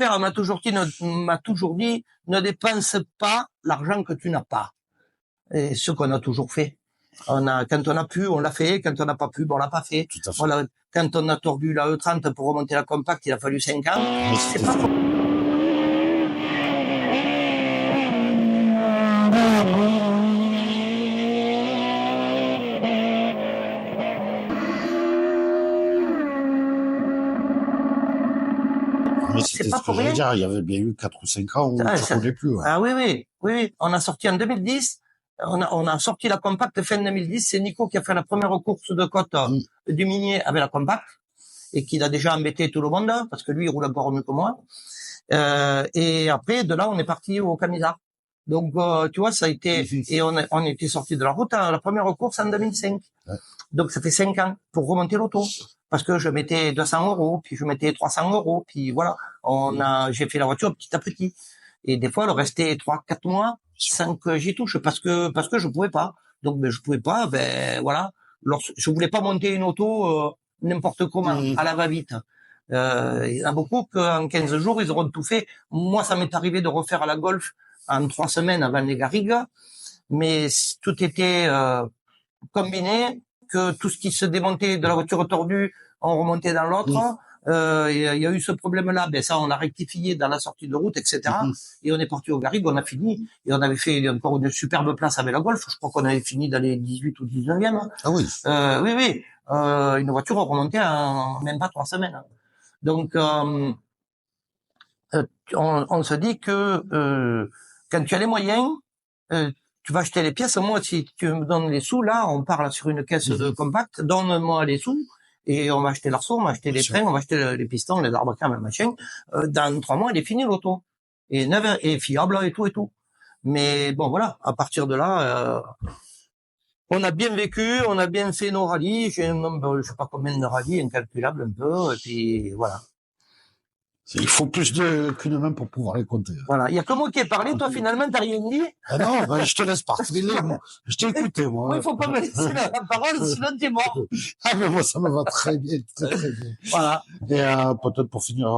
père m'a toujours dit, ne dépense pas l'argent que tu n'as pas. Et ce qu'on a toujours fait. Quand on a pu, on l'a fait. Quand on n'a pas pu, on l'a pas fait. Tout à fait. Voilà. Quand on a tordu la E30 pour remonter la compacte, il a fallu 5 ans. Mais C'est pas Mais c'était ce que j'allais dire, il y avait bien eu 4 ou 5 ans où tu roulais plus. Ouais. Ah oui. On a sorti en 2010. On a sorti la compacte fin 2010. C'est Nico qui a fait la première course de côte du Minier avec la compacte et qui a déjà embêté tout le monde parce que lui, il roule encore mieux que moi. Et après, de là, on est parti au Camisard. Donc, tu vois, ça a été... Et on était sorti de la route à la première course en 2005. Ouais. Donc, ça fait 5 ans pour remonter l'auto. Parce que je mettais 200 €, puis je mettais 300 €, puis voilà. J'ai fait la voiture petit à petit. Et des fois, il restait 3-4 mois sans que j'y touche parce que je pouvais pas. Donc, je pouvais pas, voilà. Je voulais pas monter une auto, n'importe comment, à la va-vite. Il y en a beaucoup qu'en 15 jours, ils auront tout fait. Moi, ça m'est arrivé de refaire la Golf en 3 semaines avant les Garrigues. Mais tout était, combiné, que tout ce qui se démontait de la voiture tordue, on remontait dans l'autre. Il y a eu ce problème-là. Ça, on a rectifié dans la sortie de route, etc. Et on est parti au Garrigues, on a fini. Et on avait fait encore une superbe place avec la Golf. Je crois qu'on avait fini dans les 18 ou 19e. Ah oui. Oui. Une voiture remontait en même pas 3 semaines. Donc, on se dit que quand tu as les moyens, tu vas acheter les pièces. Moi, si tu me donnes les sous, là, on part sur une caisse de compacte, donne-moi les sous, et on va acheter l'arceau, on va acheter les freins, on va acheter les pistons, les arbres-cam, le machin. Dans 3 mois, elle est finie, l'auto. Et neuve, et fiable, et tout. Mais bon, voilà, à partir de là, on a bien vécu, on a bien fait nos rallyes. J'ai un nombre, je sais pas combien de rallyes, incalculable un peu, et puis voilà. Il faut plus qu'une main pour pouvoir les compter. Voilà. Il y a que moi qui ai parlé, toi, finalement, t'as rien dit. Ah non, je te laisse parler, moi. Je t'ai écouté, moi. Oui, il faut pas me laisser la parole, sinon t'es mort. Ah, mais moi, ça me va très bien, très bien. Voilà. Et, peut-être pour finir,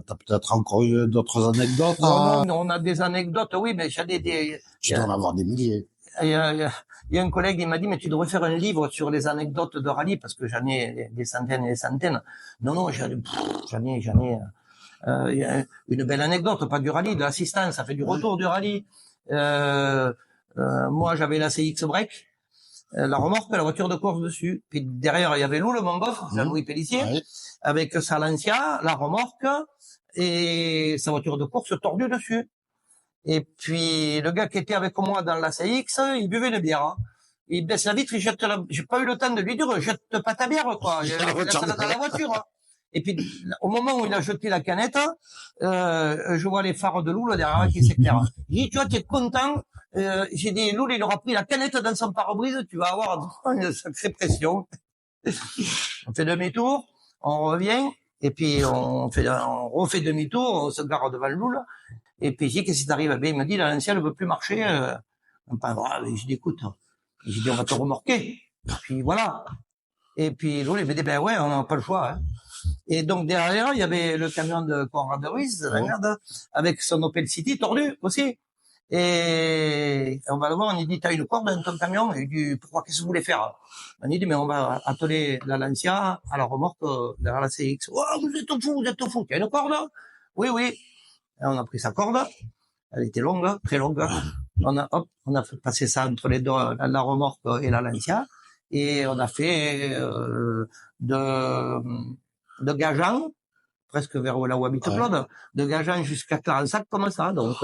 t'as peut-être encore eu d'autres anecdotes? Non, on a des anecdotes, oui, mais j'en ai des... Tu dois en avoir des milliers. Il y a un collègue, il m'a dit, mais tu devrais faire un livre sur les anecdotes de rallye, parce que j'en ai des centaines et des centaines. Non, j'en ai, il y a une belle anecdote, pas du rallye, de l'assistance, ça fait du retour du rallye. Moi, j'avais la CX Break, la remorque, la voiture de course dessus. Puis derrière, il y avait Lou, le Mongoff, Jean-Louis Pellissier, avec sa Lancia, la remorque, et sa voiture de course tordue dessus. Et puis, le gars qui était avec moi dans la CX, il buvait une bière. Hein. Il baisse la vitre, j'ai pas eu le temps de lui dire, jette pas ta bière, quoi. Il dans la voiture. Hein. Et puis, au moment où il a jeté la canette, je vois les phares de Loul derrière qui s'éclairent. J'ai dit, tu vois, tu es content. J'ai dit, Loul, il aura pris la canette dans son pare-brise, tu vas avoir une sacrée pression. On fait demi-tour, on revient, et puis on refait demi-tour, on se gare devant Loul. Et puis, j'ai dit, qu'est-ce qui t'arrive? Il m'a dit, la Lancia ne veut plus marcher. J'ai dit, écoute, j'ai dit, on va te remorquer. Puis voilà. Et puis, Loul, il m'a dit, ouais, on n'a pas le choix, hein. Et donc derrière, il y avait le camion de Conrad Ruiz, avec son Opel City tordu aussi. Et on va le voir, on lui dit, t'as une corde dans ton camion? Et il dit, pourquoi, qu'est-ce que vous voulez faire? On lui dit, mais on va atteler la Lancia à la remorque derrière la CX. Oh, vous êtes fou, il y a une corde? Oui. Et on a pris sa corde. Elle était longue, très longue. On a fait passer ça entre les deux, la remorque et la Lancia. Et on a fait, de Gajan, presque vers là où habite Claude, de Gajan jusqu'à Clarensac comme ça. Donc,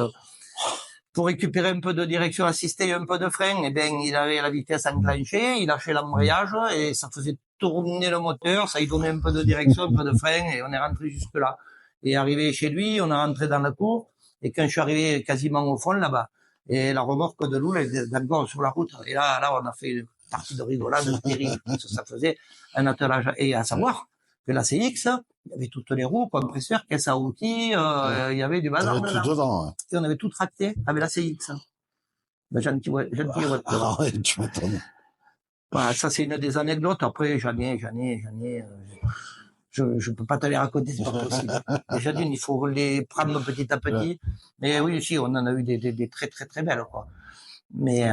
pour récupérer un peu de direction assistée et un peu de frein, il avait la vitesse enclenchée, il lâchait l'embrayage et ça faisait tourner le moteur, ça lui donnait un peu de direction, un peu de frein et on est rentré jusque là. Et arrivé chez lui, on est rentré dans la cour et quand je suis arrivé quasiment au fond là-bas, et la remorque de Loul était encore sur la route. Et là, on a fait une partie de rigolade terrible parce que ça faisait un attelage. Et à savoir que la CX, il y avait toutes les roues, compresseurs, caisse à outils, il y avait du bazar dedans. Et on avait tout tracté avec la CX. Gentil voiture. Ah ouais, tu m'étonnes. Voilà, ça c'est une des anecdotes. Après, j'en ai. je peux pas te les raconter, c'est pas possible. Déjà d'une, il faut les prendre petit à petit. Mais oui, aussi, on en a eu des très très très belles, quoi. Mais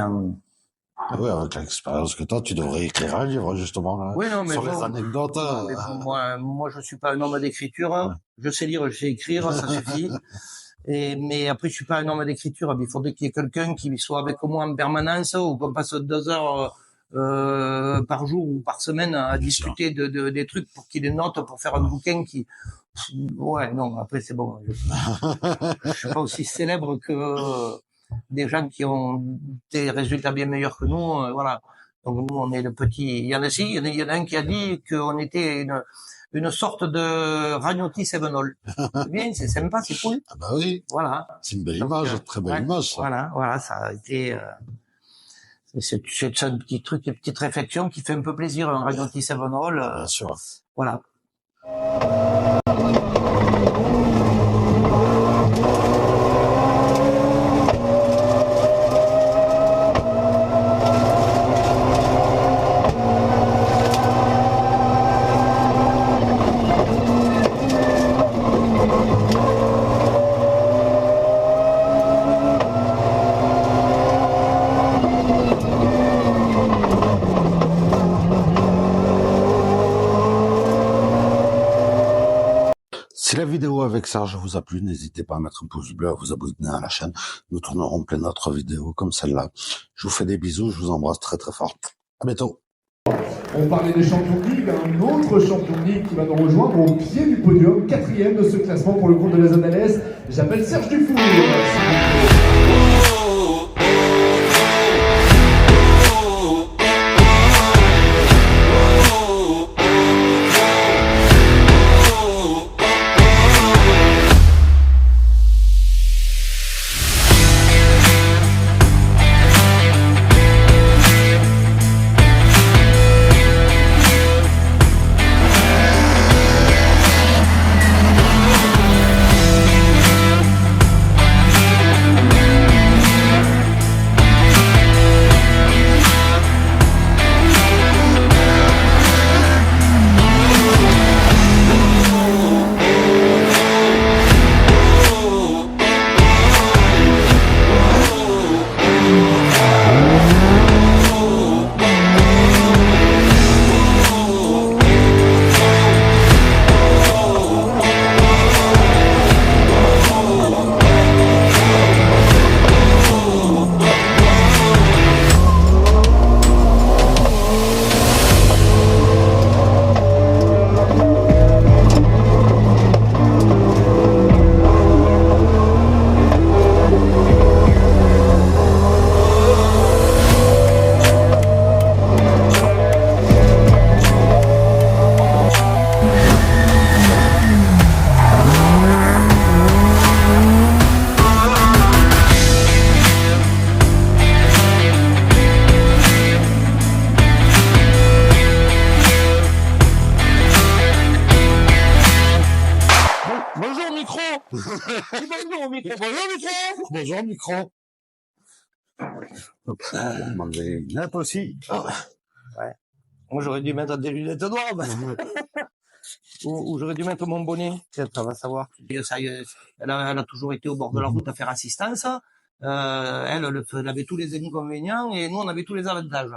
oui, avec l'expérience que toi, tu devrais écrire un livre, justement, là, oui, non, mais sur les anecdotes. mais moi, je suis pas un homme d'écriture. Hein. Je sais lire, je sais écrire, ça suffit. Mais après, je suis pas un homme d'écriture. Il faudrait qu'il y ait quelqu'un qui soit avec moi en permanence ou qu'on passe 2 heures par jour ou par semaine à discuter des trucs pour qu'il ait des notes pour faire un bouquin qui. Ouais, non. Après, c'est bon. Je suis pas aussi célèbre que des gens qui ont des résultats bien meilleurs que nous. Voilà. Donc nous, on est le petit. Il y en a un qui a dit qu'on était une sorte de Ragnotti Sevenol. C'est bien, c'est sympa, c'est cool. Ah bah oui. Voilà. C'est une belle image, très belle image. Ça. Voilà, ça a été. C'est un petit truc, une petite réflexion qui fait un peu plaisir, un Ragnotti Sevenol. Bien sûr. Voilà. Si la vidéo avec Serge vous a plu, n'hésitez pas à mettre un pouce bleu, à vous abonner à la chaîne. Nous tournerons plein d'autres vidéos comme celle-là. Je vous fais des bisous, je vous embrasse très très fort. À bientôt. On parlait des champions de ligue, un autre champion de ligue qui va nous rejoindre au pied du podium, 4e de ce classement pour le compte de la zone à l'Est. J'appelle Serge Dufour. Bonjour micro. Bonjour micro. Bonjour micro. Bonjour micro. On demandait une nappe aussi. Ouais. Moi j'aurais dû mettre des lunettes noires. Ou j'aurais dû mettre mon bonnet. Ça va savoir. Ça, elle a toujours été au bord de la route à faire assistance. Elle avait tous les inconvénients et nous on avait tous les avantages.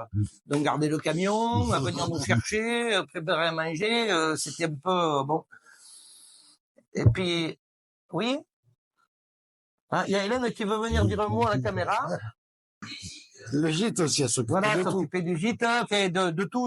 Donc garder le camion, à venir nous chercher, préparer à manger, c'était un peu bon. Et puis, oui. Ah, il y a Hélène qui veut venir dire un mot à la caméra. Le gîte aussi, à s'occuper Voilà, de tout. s'occuper du gîte, fait de tout.